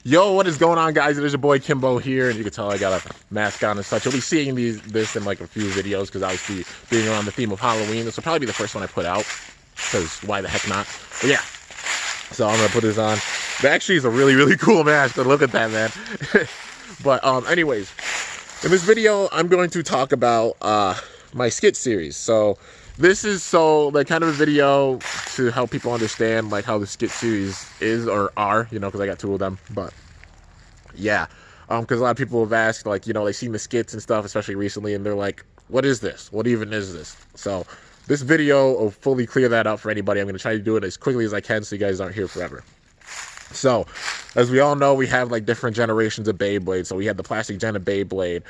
Yo, what is going on, guys? It is your boy Kimbo here, and you can tell I got a mask on and such. You'll be seeing this in like a few videos because obviously being around the theme of Halloween, this will probably be the first one I put out because why the heck not? But yeah, so I'm gonna put this on. That actually is a really cool mask. So look at that, man. But anyways, in this video, I'm going to talk about my skit series. So this is like kind of a video to help people understand like how the skit series is or are, you know, because I got two of them. But yeah, because a lot of people have asked, like, you know, they've seen the skits and stuff, especially recently, and they're like, what is this? What even is this? So this video will fully clear that up for anybody. I'm going to try to do it as quickly as I can so you guys aren't here forever. So, as we all know, we have like different generations of Beyblade. So we had the plastic gen of Beyblade,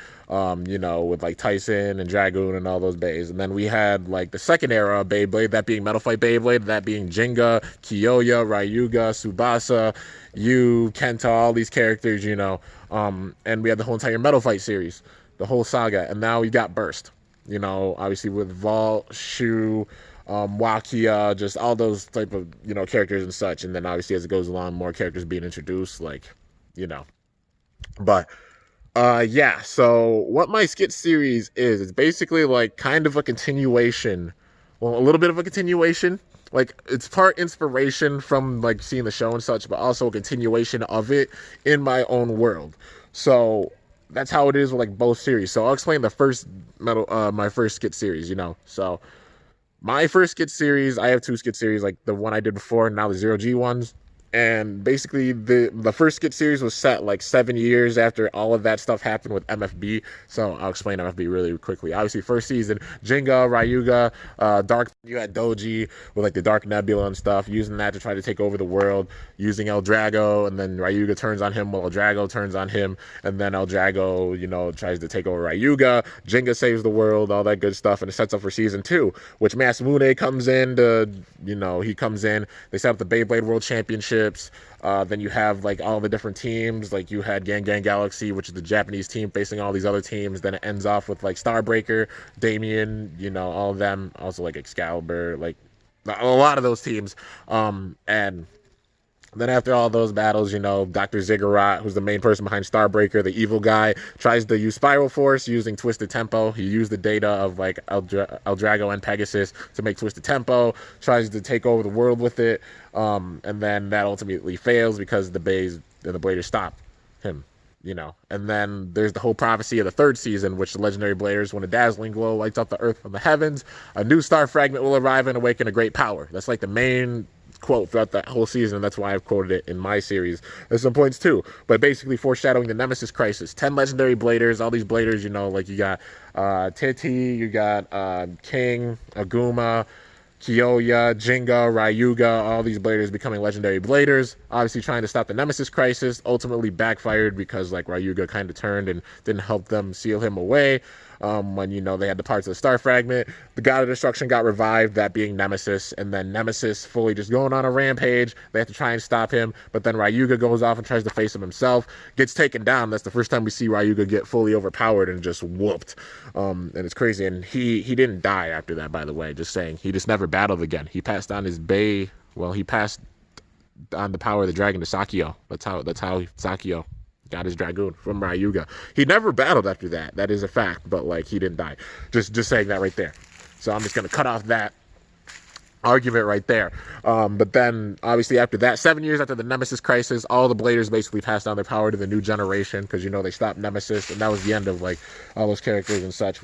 you know, with like Tyson and Dragoon and all those bays. And then we had like the second era of Beyblade, that being Metal Fight Beyblade, that being Jinga, Kyoya, Ryuga, Tsubasa, Yu, Kenta, all these characters, you know. And we had the whole entire Metal Fight series, the whole saga. And now we got Burst, you know, obviously with Vault, Shu, Wakia, just all those type of, you know, characters and such. And then obviously as it goes along, more characters being introduced, like, you know. But yeah, so what my skit series is, it's basically like kind of a continuation, well, a little bit of a continuation. Like, it's part inspiration from like seeing the show and such, but also a continuation of it in my own world. So that's how it is with like both series. So I'll explain the first my first skit series, you know. So my first skit series, I have two skit series, like the one I did before and now the Zero G ones. And basically the first skit series was set like 7 years after all of that stuff happened with MFB. So I'll explain MFB really quickly. Obviously, first season, Jinga, Ryuga, Dark, you had Doji with like the Dark Nebula and stuff, using that to try to take over the world, using El Drago, and then Ryuga turns on him while El Drago turns on him, and then El Drago, you know, tries to take over Ryuga, Jinga saves the world, all that good stuff, and it sets up for season 2, which Masamune comes in to, you know, he comes in, they set up the Beyblade World Championship. Then you have like all the different teams, like you had Gang Galaxy, which is the Japanese team facing all these other teams. Then it ends off with like Starbreaker, Damien, you know, all of them, also like Excalibur, like a lot of those teams. And then after all those battles, you know, Dr. Ziggurat, who's the main person behind Starbreaker, the evil guy, tries to use Spiral Force using Twisted Tempo. He used the data of like El Drago and Pegasus to make Twisted Tempo, tries to take over the world with it, and then that ultimately fails because the Bays and the Bladers stop him, you know. And then there's the whole prophecy of the third season, which the legendary Bladers, when a dazzling glow lights up the earth from the heavens, a new star fragment will arrive and awaken a great power. That's like the main quote throughout that whole season. That's why I've quoted it in my series. There's some points too, but basically foreshadowing the Nemesis crisis. 10 legendary Bladers, all these Bladers, you know, like you got Titi, you got King, Aguma, Kyoya, Jinga, Ryuga, all these Bladers becoming legendary Bladers, obviously trying to stop the Nemesis crisis, ultimately backfired because like Ryuga kind of turned and didn't help them seal him away. When, you know, they had the parts of the star fragment, the god of destruction got revived, that being Nemesis, and then Nemesis fully just going on a rampage. They have to try and stop him, but then Ryuga goes off and tries to face him himself, gets taken down. That's the first time we see Ryuga get fully overpowered and just whooped. And it's crazy. And he didn't die after that, by the way, just saying. He just never battled again. He passed on his he passed on the power of the dragon to Sakio. That's how Sakio got his Dragoon from Ryuga. He never battled after that. That is a fact, but like he didn't die. Just saying that right there. So I'm just gonna cut off that argument right there. But then obviously after that, 7 years after the Nemesis crisis, all the Bladers basically passed down their power to the new generation because, you know, they stopped Nemesis, and that was the end of like all those characters and such.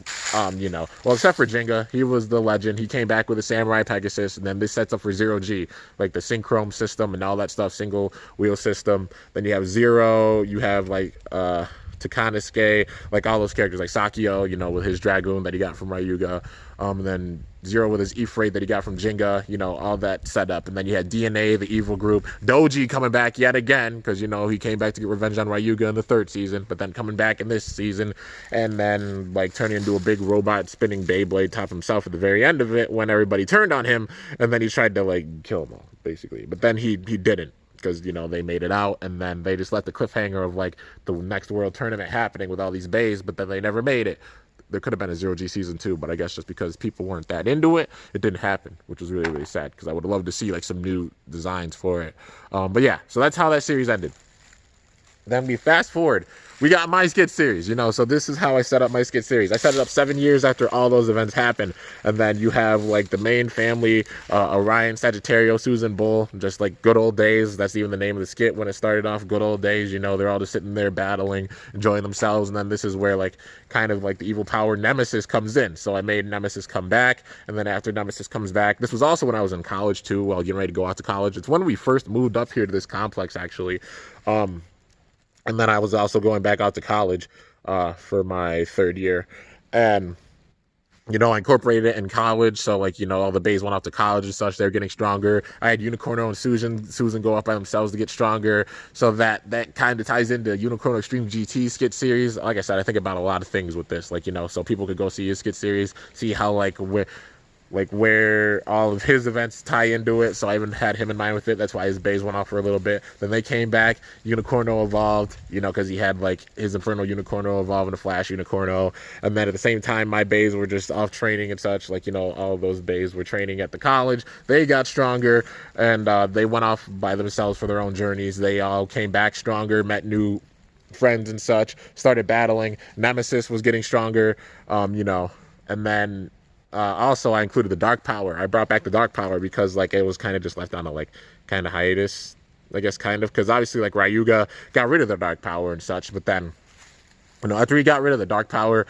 You know, well, except for Jinga, he was the legend. He came back with a Samurai Pegasus, and then this sets up for Zero G, like the Synchrome system and all that stuff, single wheel system. Then you have Zero, you have like Takanosuke, like all those characters, like Sakio, you know, with his Dragoon that he got from Ryuga, and then Zero with his E-Freight that he got from Jinga, you know, all that set up. And then you had DNA, the evil group, Doji coming back yet again, because, you know, he came back to get revenge on Ryuga in the third season, but then coming back in this season, and then, like, turning into a big robot spinning Beyblade top himself at the very end of it when everybody turned on him, and then he tried to, like, kill them all, basically. But then he didn't, because, you know, they made it out, and then they just left the cliffhanger of, like, the next world tournament happening with all these bays, but then they never made it. There could have been a Zero G season 2, but I guess just because people weren't that into it, it didn't happen, which was really sad, because I would have loved to see like some new designs for it. But yeah, so that's how that series ended. Then we fast forward. We got my skit series, you know. So this is how I set up my skit series. I set it up 7 years after all those events happened, and then you have like the main family, Orion, Sagittario, Susan, Bull, just like good old days. That's even the name of the skit when it started off. Good old days, you know. They're all just sitting there battling, enjoying themselves, and then this is where like kind of like the evil power Nemesis comes in. So I made Nemesis come back, and then after Nemesis comes back, this was also when I was in college too, while getting ready to go out to college. It's when we first moved up here to this complex actually. And then I was also going back out to college for my third year. And, you know, I incorporated it in college. So, like, you know, all the bays went off to college and such. They're getting stronger. I had Unicorno and Susan go up by themselves to get stronger. So that kind of ties into Unicorno Extreme GT skit series. Like I said, I think about a lot of things with this. Like, you know, so people could go see his skit series, see how, like, where all of his events tie into it. So I even had him in mind with it. That's why his bays went off for a little bit. Then they came back. Unicorno evolved, you know, because he had like his Inferno Unicorno evolve into Flash Unicorno. And then at the same time, my bays were just off training and such. Like, you know, all of those bays were training at the college. They got stronger, and they went off by themselves for their own journeys. They all came back stronger, met new friends and such, started battling. Nemesis was getting stronger, you know, and then also, I included the Dark Power. I brought back the Dark Power because, like, it was kind of just left on a, like, kind of hiatus, I guess, kind of. Because, obviously, like, Ryuga got rid of the Dark Power and such. But then, you know, after he got rid of the Dark Power,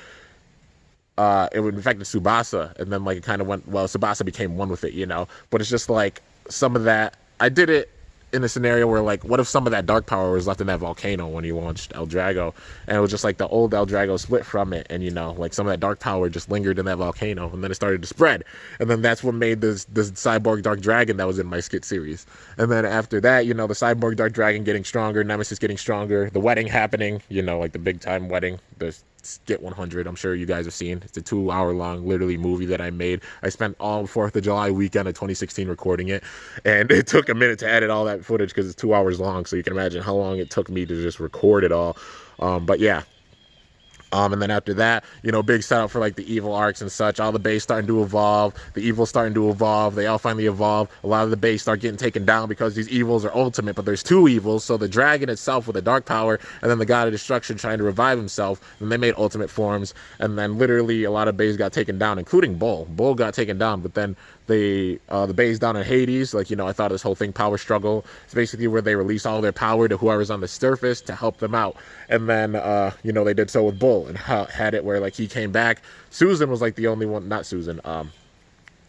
it would infect Tsubasa. And then, like, it kind of went, well, Tsubasa became one with it, you know. But it's just, like, some of that, I did it in a scenario where, like, what if some of that Dark Power was left in that volcano when he launched El Drago, and it was just like the old El Drago split from it, and, you know, like, some of that Dark Power just lingered in that volcano, and then it started to spread, and then that's what made this Cyborg Dark Dragon that was in my skit series. And then after that, you know, the Cyborg Dark Dragon getting stronger, Nemesis getting stronger, the wedding happening, you know, like the big time wedding, the Skit 100, I'm sure you guys have seen. It's a 2-hour-long, literally, movie that I made. I spent all 4th of July weekend of 2016 recording it, and it took a minute to edit all that footage because it's 2 hours long, so you can imagine how long it took me to just record it all. But yeah. And then after that, you know, big setup for like the evil arcs and such. All the bays starting to evolve. The evils starting to evolve. They all finally evolve. A lot of the bays start getting taken down because these evils are ultimate, but there's 2 evils. So the dragon itself with the dark power, and then the god of destruction trying to revive himself. And they made ultimate forms. And then literally a lot of bays got taken down, including Bull. Bull got taken down, but then the bays down in Hades, like, you know, I thought this whole thing, power struggle, it's basically where they release all their power to whoever's on the surface to help them out. And then, you know, they did so with Bull and had it where, like, he came back. Susan was, like, the only one, not Susan,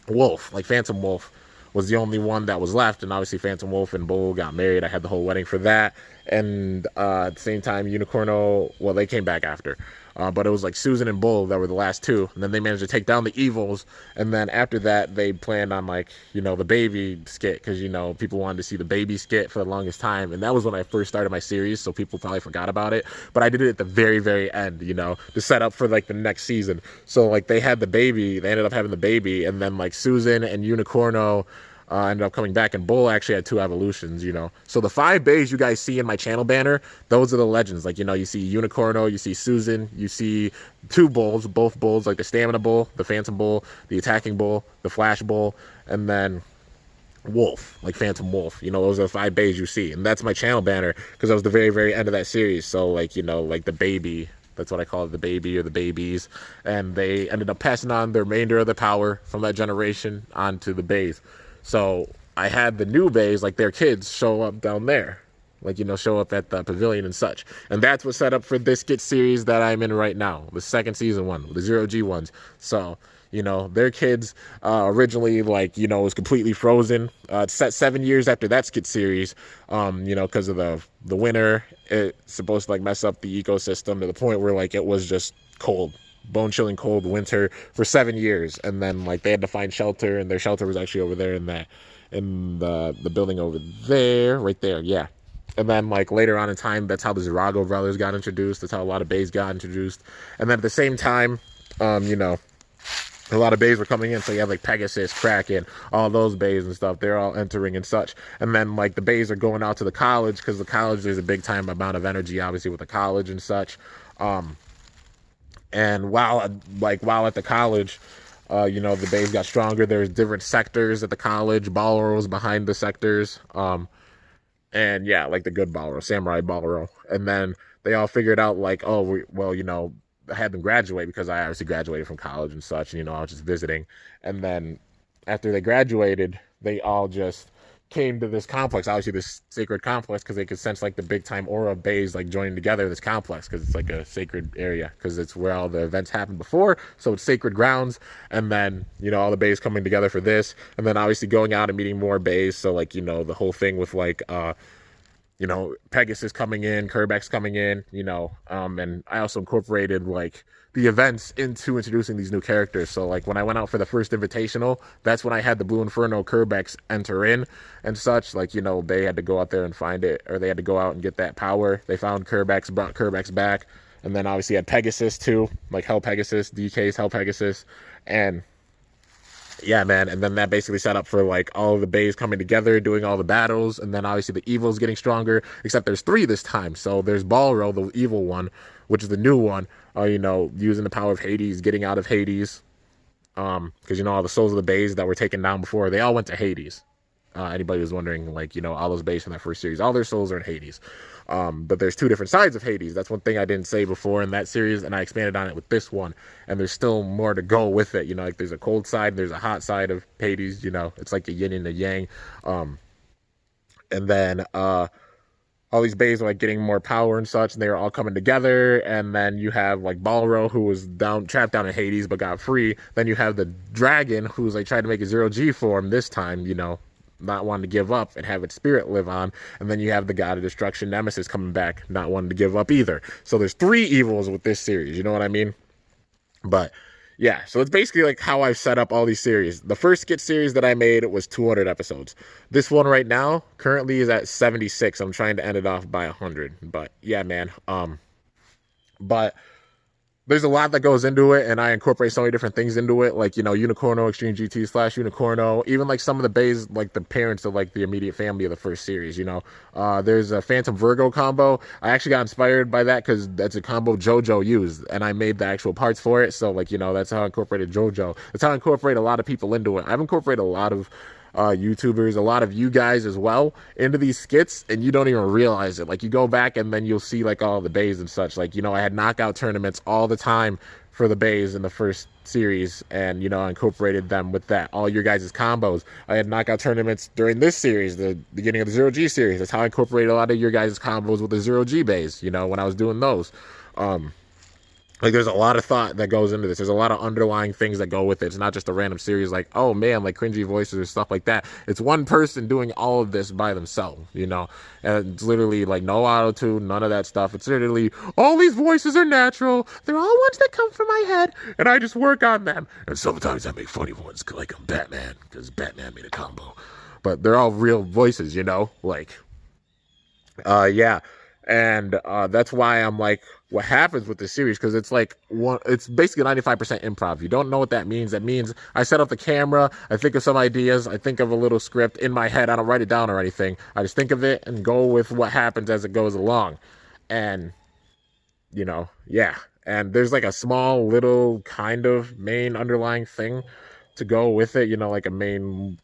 Wolf, like, Phantom Wolf was the only one that was left. And obviously Phantom Wolf and Bull got married. I had the whole wedding for that. And at the same time, Unicorno, well, they came back after. But it was like Susan and Bull that were the last 2. And then they managed to take down the evils. And then after that, they planned on, like, you know, the baby skit. Because, you know, people wanted to see the baby skit for the longest time. And that was when I first started my series. So people probably forgot about it. But I did it at the very, very end, you know, to set up for, like, the next season. So, like, they had the baby. They ended up having the baby. And then, like, Susan and Unicorno ended up coming back, and Bull actually had 2 evolutions, you know. So the 5 bays you guys see in my channel banner, those are the legends. Like, you know, you see Unicorno, you see Susan, you see 2 bulls, both bulls, like the Stamina Bull, the Phantom Bull, the Attacking Bull, the Flash Bull, and then Wolf, like Phantom Wolf. You know, those are the 5 bays you see. And that's my channel banner because that was the very, very end of that series. So, like, you know, like the baby, that's what I call it, the baby or the babies. And they ended up passing on the remainder of the power from that generation onto the bays. So I had the new bays, like their kids, show up down there. Like, you know, show up at the pavilion and such. And that's what set up for this skit series that I'm in right now. The 2nd season one, the 0G ones. So, you know, their kids originally, like, you know, was completely frozen. It's set 7 years after that skit series, you know, because of the winter. It's supposed to, like, mess up the ecosystem to the point where, like, it was just cold. Bone-chilling cold winter for 7 years. And then, like, they had to find shelter, and their shelter was actually over there in the building over there, right there, yeah. And then, like, later on in time, that's how the Zerago brothers got introduced. That's how a lot of bays got introduced. And then at the same time, you know, a lot of bays were coming in. So you have, like, Pegasus, Kraken, all those bays and stuff. They're all entering and such. And then, like, the bays are going out to the college because the college, there's a big time amount of energy, obviously, with the college and such. And while at the college, you know, the bays got stronger. There's different sectors at the college. Balor was behind the sectors. and yeah, like the good Balro, Samurai Balro. And then they all figured out like, oh, well, I had them graduate because I obviously graduated from college and such, and I was just visiting. And then after they graduated, they all just came to this complex, obviously this sacred complex, because they could sense like the big time aura of bays like joining together this complex, because it's like a sacred area, because it's where all the events happened before, so it's sacred grounds. And then all the bays coming together for this, and then obviously going out and meeting more bays. So like the whole thing with like Pegasus coming in, Kerbex coming in, and I also incorporated like the events into introducing these new characters. So like when I went out for the first invitational, that's when I had the Blue Inferno Kerbex enter in and such. Like, they had to go out there and find it, or they had to go out and get that power. They found Kerbex, brought Kerbex back, and then obviously had Pegasus too, like Hell Pegasus, DK's Hell Pegasus, and yeah, man. And then that basically set up for like all of the bays coming together, doing all the battles. And then obviously the evil's getting stronger, except there's 3 this time. So there's Balro, the evil one, which is the new one, using the power of Hades, getting out of Hades. Because, all the souls of the bays that were taken down before, they all went to Hades. Anybody who's wondering, like, all those bays from that first series, all their souls are in Hades. But there's 2 different sides of Hades. That's one thing I didn't say before in that series, and I expanded on it with this one. And there's still more to go with it. Like there's a cold side, there's a hot side of Hades. It's like a yin and a yang. And then all these bays are like getting more power and such, and they're all coming together. And then you have like Balro, who was trapped down in Hades but got free. Then you have the dragon, who's like trying to make a 0G form this time, not wanting to give up and have its spirit live on. And then you have the god of destruction, Nemesis, coming back, not wanting to give up either. So there's 3 evils with this series, you know what I mean? But yeah, so it's basically like how I've set up all these series. The first Skit series that I made was 200 episodes. This one right now currently is at 76. I'm trying to end it off by 100. But yeah, man. But there's a lot that goes into it, and I incorporate so many different things into it, like, Unicorno, Extreme GT / Unicorno, even like some of the bays, like the parents of like the immediate family of the first series, There's a Phantom Virgo combo. I actually got inspired by that because that's a combo JoJo used, and I made the actual parts for it. So like, that's how I incorporated JoJo. That's how I incorporate a lot of people into it. I've incorporated a lot of YouTubers, a lot of you guys as well, into these skits, and you don't even realize it. Like, you go back and then you'll see like all the bays and such. Like, I had knockout tournaments all the time for the bays in the first series, and I incorporated them with that, all your guys' combos. I had knockout tournaments during this series, the beginning of the 0G series. That's how I incorporated a lot of your guys' combos with the 0G bays, when I was doing those. Like, there's a lot of thought that goes into this. There's a lot of underlying things that go with it. It's not just a random series like, oh man, like cringy voices or stuff like that. It's one person doing all of this by themselves, and it's literally like no auto-tune, none of that stuff. It's literally, all these voices are natural. They're all ones that come from my head, and I just work on them. And sometimes I make funny ones like I'm Batman, because Batman made a combo. But they're all real voices, like, yeah. And that's why I'm like, what happens with this series, because it's like it's basically 95% improv. You don't know what that means. That means I set up the camera, I think of some ideas, I think of a little script in my head. I don't write it down or anything. I just think of it and go with what happens as it goes along. And yeah. And there's like a small little kind of main underlying thing to go with it, like a main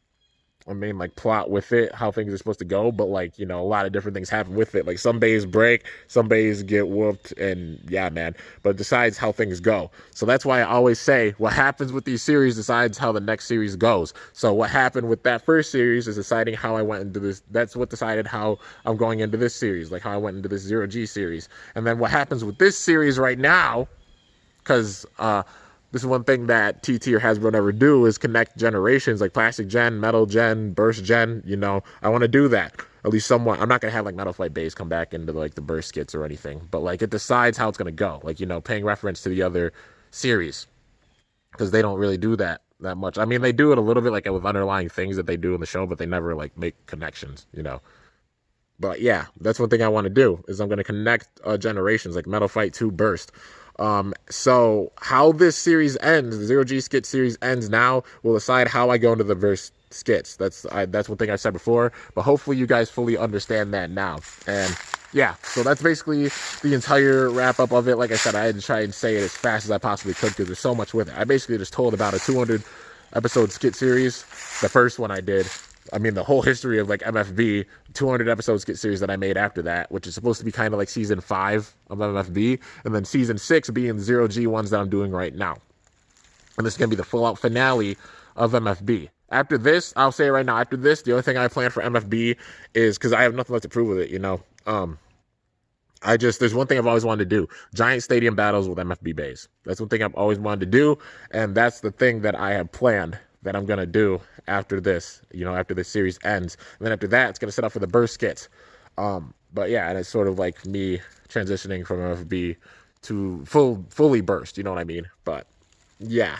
like plot with it, how things are supposed to go. But like, a lot of different things happen with it. Like, some bays break, some bays get whooped, and yeah, man. But it decides how things go. So that's why I always say what happens with these series decides how the next series goes. So what happened with that first series is deciding how I went into this. That's what decided how I'm going into this series, like how I went into this 0G series. And then what happens with this series right now, because this is one thing that TT or Hasbro never do, is connect generations, like plastic gen, metal gen, burst gen. I want to do that, at least somewhat. I'm not going to have like Metal Flight Bays come back into like the burst skits or anything, but like it decides how it's going to go, like, paying reference to the other series, because they don't really do that much. I mean, they do it a little bit like with underlying things that they do in the show, but they never like make connections, But yeah, that's one thing I want to do, is I'm going to connect generations, like Metal Fight 2 Burst. So how this series ends, the 0G Skit series ends now, will decide how I go into the verse skits. That's one thing I said before, but hopefully you guys fully understand that now. And yeah, so that's basically the entire wrap up of it. Like I said, I had to try and say it as fast as I possibly could, because there's so much with it. I basically just told about a 200 episode skit series. The first one I did, I mean, the whole history of like MFB, 200 episode skit series that I made after that, which is supposed to be kind of like season 5 of MFB, and then season 6 being the 0G ones that I'm doing right now. And this is going to be the full out finale of MFB. After this, I'll say right now, after this, the only thing I plan for MFB is, because I have nothing left to prove with it, you know, there's one thing I've always wanted to do, giant stadium battles with MFB bays. That's one thing I've always wanted to do, and that's the thing that I have planned that I'm going to do after this, you know, after this series ends. And then after that, it's going to set up for the burst skits. But yeah, and it's sort of like me transitioning from MFB to fully burst, you know what I mean? But yeah,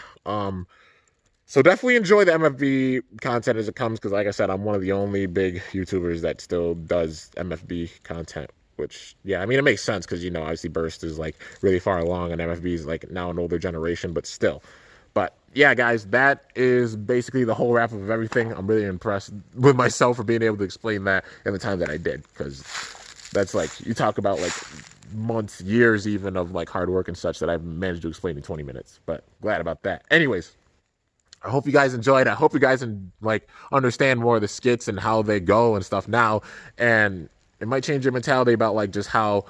so definitely enjoy the MFB content as it comes, because like I said, I'm one of the only big YouTubers that still does MFB content, which, yeah, I mean, it makes sense because, you know, obviously Burst is like really far along and MFB is like now an older generation, but still. But yeah, guys, that is basically the whole wrap of everything. I'm really impressed with myself for being able to explain that in the time that I did, because that's like, you talk about like months, years even of like hard work and such that I've managed to explain in 20 minutes, but glad about that. Anyways, I hope you guys enjoyed. I hope you guys like understand more of the skits and how they go and stuff now, and it might change your mentality about like just how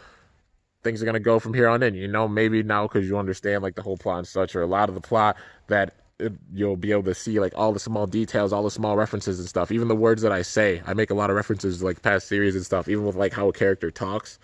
things are going to go from here on in, you know, maybe now because you understand like the whole plot and such, or a lot of the plot, that you'll be able to see like all the small details, all the small references and stuff, even the words that I say. I make a lot of references to like past series and stuff, even with like how a character talks.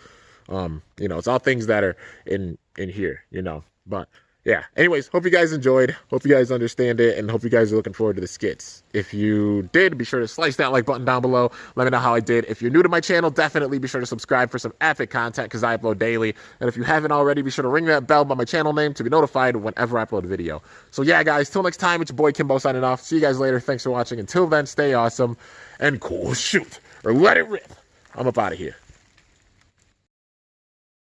You know, it's all things that are in here, you know. But yeah, anyways, hope you guys enjoyed, hope you guys understand it, and hope you guys are looking forward to the skits. If you did, be sure to slice that like button down below. Let me know how I did. If you're new to my channel, definitely be sure to subscribe for some epic content, because I upload daily. And if you haven't already, be sure to ring that bell by my channel name to be notified whenever I upload a video. So yeah, guys, till next time, it's your boy Kimbo signing off. See you guys later. Thanks for watching. Until then, stay awesome and cool shoot, or let it rip. I'm up out of here.